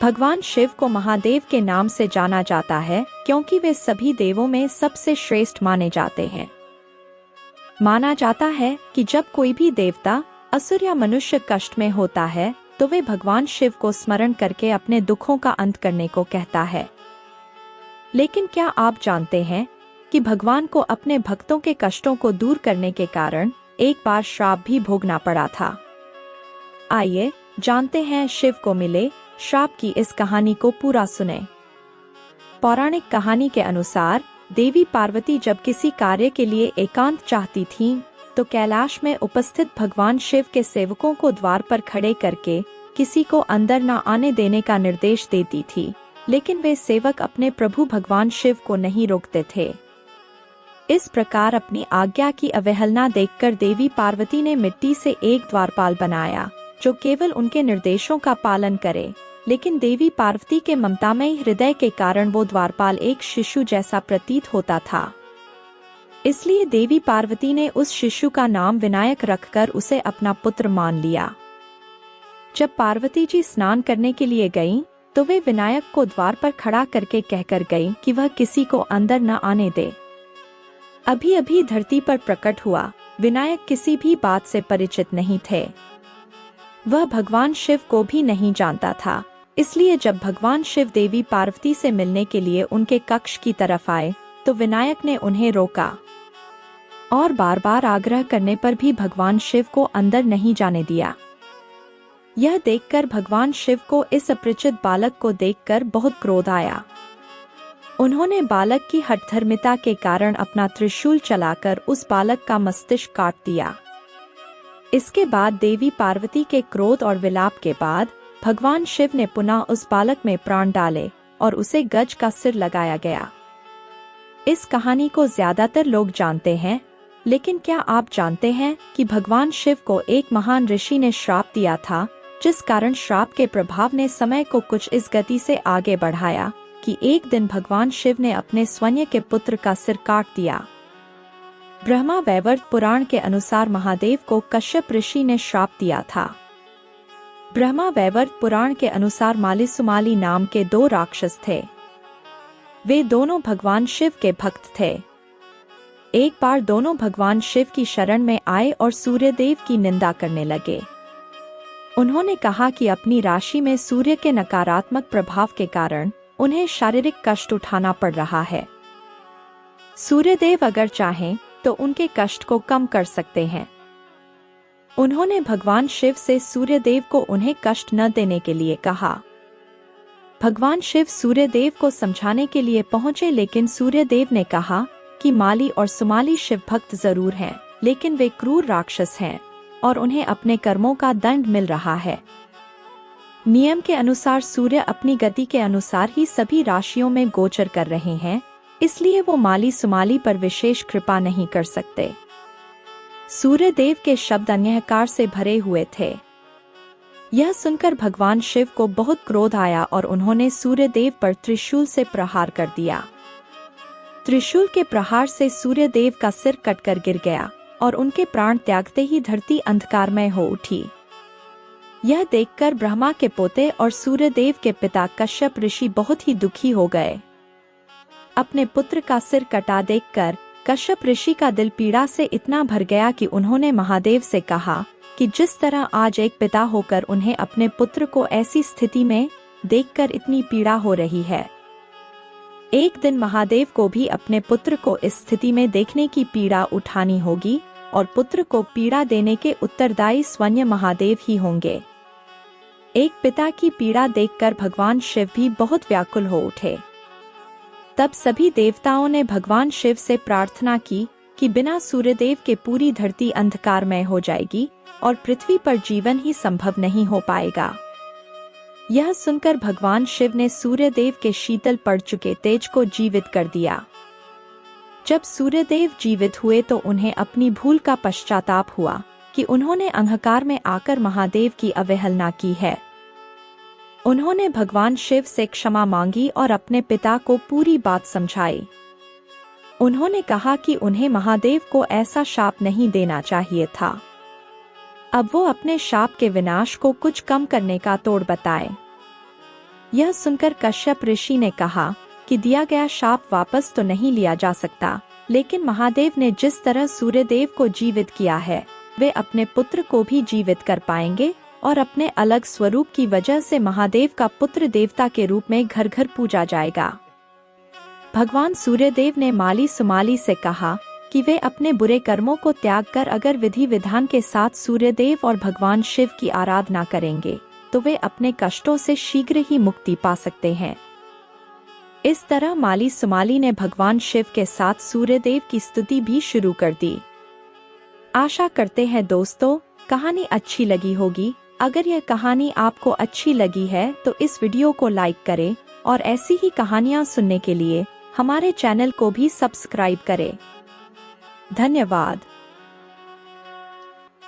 भगवान शिव को महादेव के नाम से जाना जाता है क्योंकि वे सभी देवों में सबसे श्रेष्ठ माने जाते हैं। माना जाता है कि जब कोई भी देवता, असुर या मनुष्य कष्ट में होता है तो वे भगवान शिव को स्मरण करके अपने दुखों का अंत करने को कहता है। लेकिन क्या आप जानते हैं कि भगवान को अपने भक्तों के कष्टों को दूर करने के कारण एक बार श्राप भी भोगना पड़ा था। आइए जानते हैं शिव को मिले श्राप की इस कहानी को पूरा सुने। पौराणिक कहानी के अनुसार देवी पार्वती जब किसी कार्य के लिए एकांत चाहती थीं, तो कैलाश में उपस्थित भगवान शिव के सेवकों को द्वार पर खड़े करके किसी को अंदर न आने देने का निर्देश देती थी, लेकिन वे सेवक अपने प्रभु भगवान शिव को नहीं रोकते थे। इस प्रकार अपनी आज्ञा की अवहेलना देखकर देवी पार्वती ने मिट्टी से एक द्वारपाल बनाया जो केवल उनके निर्देशों का पालन करे, लेकिन देवी पार्वती के ममतामयी हृदय के कारण वो द्वारपाल एक शिशु जैसा प्रतीत होता था। इसलिए देवी पार्वती ने उस शिशु का नाम विनायक रखकर उसे अपना पुत्र मान लिया। जब पार्वती जी स्नान करने के लिए गईं, तो वे विनायक को द्वार पर खड़ा करके कहकर गईं कि वह किसी को अंदर न आने दे। अभी अभी धरती पर प्रकट हुआ विनायक किसी भी बात से परिचित नहीं थे। वह भगवान शिव को भी नहीं जानता था। इसलिए जब भगवान शिव देवी पार्वती से मिलने के लिए उनके कक्ष की तरफ आए तो विनायक ने उन्हें रोका और बार बार आग्रह करने पर भी भगवान शिव को अंदर नहीं जाने दिया। यह देखकर भगवान शिव को इस अपरिचित बालक को देखकर बहुत क्रोध आया। उन्होंने बालक की हठधर्मिता के कारण अपना त्रिशूल चलाकर उस बालक का मस्तिष्क काट दिया। इसके बाद देवी पार्वती के क्रोध और विलाप के बाद भगवान शिव ने पुनः उस बालक में प्राण डाले और उसे गज का सिर लगाया गया। इस कहानी को ज्यादातर लोग जानते हैं, लेकिन क्या आप जानते हैं कि भगवान शिव को एक महान ऋषि ने श्राप दिया था, जिस कारण श्राप के प्रभाव ने समय को कुछ इस गति से आगे बढ़ाया कि एक दिन भगवान शिव ने अपने स्वयं के पुत्र का सिर काट दिया। ब्रह्मा वैवर्त पुराण के अनुसार महादेव को कश्यप ऋषि ने श्राप दिया था। ब्रह्मा वैवर्त पुराण के अनुसार माली सुमाली नाम के दो राक्षस थे। वे दोनों भगवान शिव के भक्त थे। एक बार दोनों भगवान शिव की शरण में आए और सूर्यदेव की निंदा करने लगे। उन्होंने कहा कि अपनी राशि में सूर्य के नकारात्मक प्रभाव के कारण उन्हें शारीरिक कष्ट उठाना पड़ रहा है। सूर्यदेव अगर चाहें तो उनके कष्ट को कम कर सकते हैं। उन्होंने भगवान शिव से सूर्यदेव को उन्हें कष्ट न देने के लिए कहा। भगवान शिव सूर्यदेव को समझाने के लिए पहुंचे, लेकिन सूर्यदेव ने कहा कि माली और सुमाली शिव भक्त जरूर हैं, लेकिन वे क्रूर राक्षस हैं और उन्हें अपने कर्मों का दंड मिल रहा है। नियम के अनुसार सूर्य अपनी गति के अनुसार ही सभी राशियों में गोचर कर रहे हैं, इसलिए वो माली सुमाली पर विशेष कृपा नहीं कर सकते। सूर्यदेव के शब्द अन्यहकार से भरे हुए थे। यह सुनकर भगवान शिव को बहुत क्रोध आया और उन्होंने सूर्यदेव पर त्रिशूल से प्रहार कर दिया। त्रिशूल के प्रहार से सूर्यदेव का सिर कटकर गिर गया और उनके प्राण त्यागते ही धरती अंधकारमय हो उठी। यह देखकर ब्रह्मा के पोते और सूर्यदेव के पिता कश्यप ऋषि बहुत ही दुखी हो गए। अपने पुत्र का सिर कटा देखकर कश्यप ऋषि का दिल पीड़ा से इतना भर गया कि उन्होंने महादेव से कहा कि जिस तरह आज एक पिता होकर उन्हें अपने पुत्र को ऐसी स्थिति में देखकर इतनी पीड़ा हो रही है, एक दिन महादेव को भी अपने पुत्र को इस स्थिति में देखने की पीड़ा उठानी होगी और पुत्र को पीड़ा देने के उत्तरदायी स्वयं महादेव ही होंगे। एक पिता की पीड़ा देखकर भगवान शिव भी बहुत व्याकुल हो उठे। तब सभी देवताओं ने भगवान शिव से प्रार्थना की कि बिना सूर्यदेव के पूरी धरती अंधकारमय हो जाएगी और पृथ्वी पर जीवन ही संभव नहीं हो पाएगा। यह सुनकर भगवान शिव ने सूर्यदेव के शीतल पड़ चुके तेज को जीवित कर दिया। जब सूर्यदेव जीवित हुए तो उन्हें अपनी भूल का पश्चाताप हुआ कि उन्होंने अंधकार में आकर महादेव की अवहेलना की है। उन्होंने भगवान शिव से क्षमा मांगी और अपने पिता को पूरी बात समझाई। उन्होंने कहा कि उन्हें महादेव को ऐसा शाप नहीं देना चाहिए था। अब वो अपने शाप के विनाश को कुछ कम करने का तोड़ बताए। यह सुनकर कश्यप ऋषि ने कहा कि दिया गया शाप वापस तो नहीं लिया जा सकता, लेकिन महादेव ने जिस तरह सूर्यदेव को जीवित किया है, वे अपने पुत्र को भी जीवित कर पाएंगे और अपने अलग स्वरूप की वजह से महादेव का पुत्र देवता के रूप में घर घर पूजा जाएगा। भगवान सूर्यदेव ने माली सुमाली से कहा कि वे अपने बुरे कर्मों को त्याग कर अगर विधि विधान के साथ सूर्यदेव और भगवान शिव की आराधना करेंगे तो वे अपने कष्टों से शीघ्र ही मुक्ति पा सकते हैं। इस तरह माली सुमाली ने भगवान शिव के साथ सूर्यदेव की स्तुति भी शुरू कर दी। आशा करते हैं दोस्तों कहानी अच्छी लगी होगी। अगर यह कहानी आपको अच्छी लगी है तो इस वीडियो को लाइक करें और ऐसी ही कहानियां सुनने के लिए हमारे चैनल को भी सब्सक्राइब करें। धन्यवाद।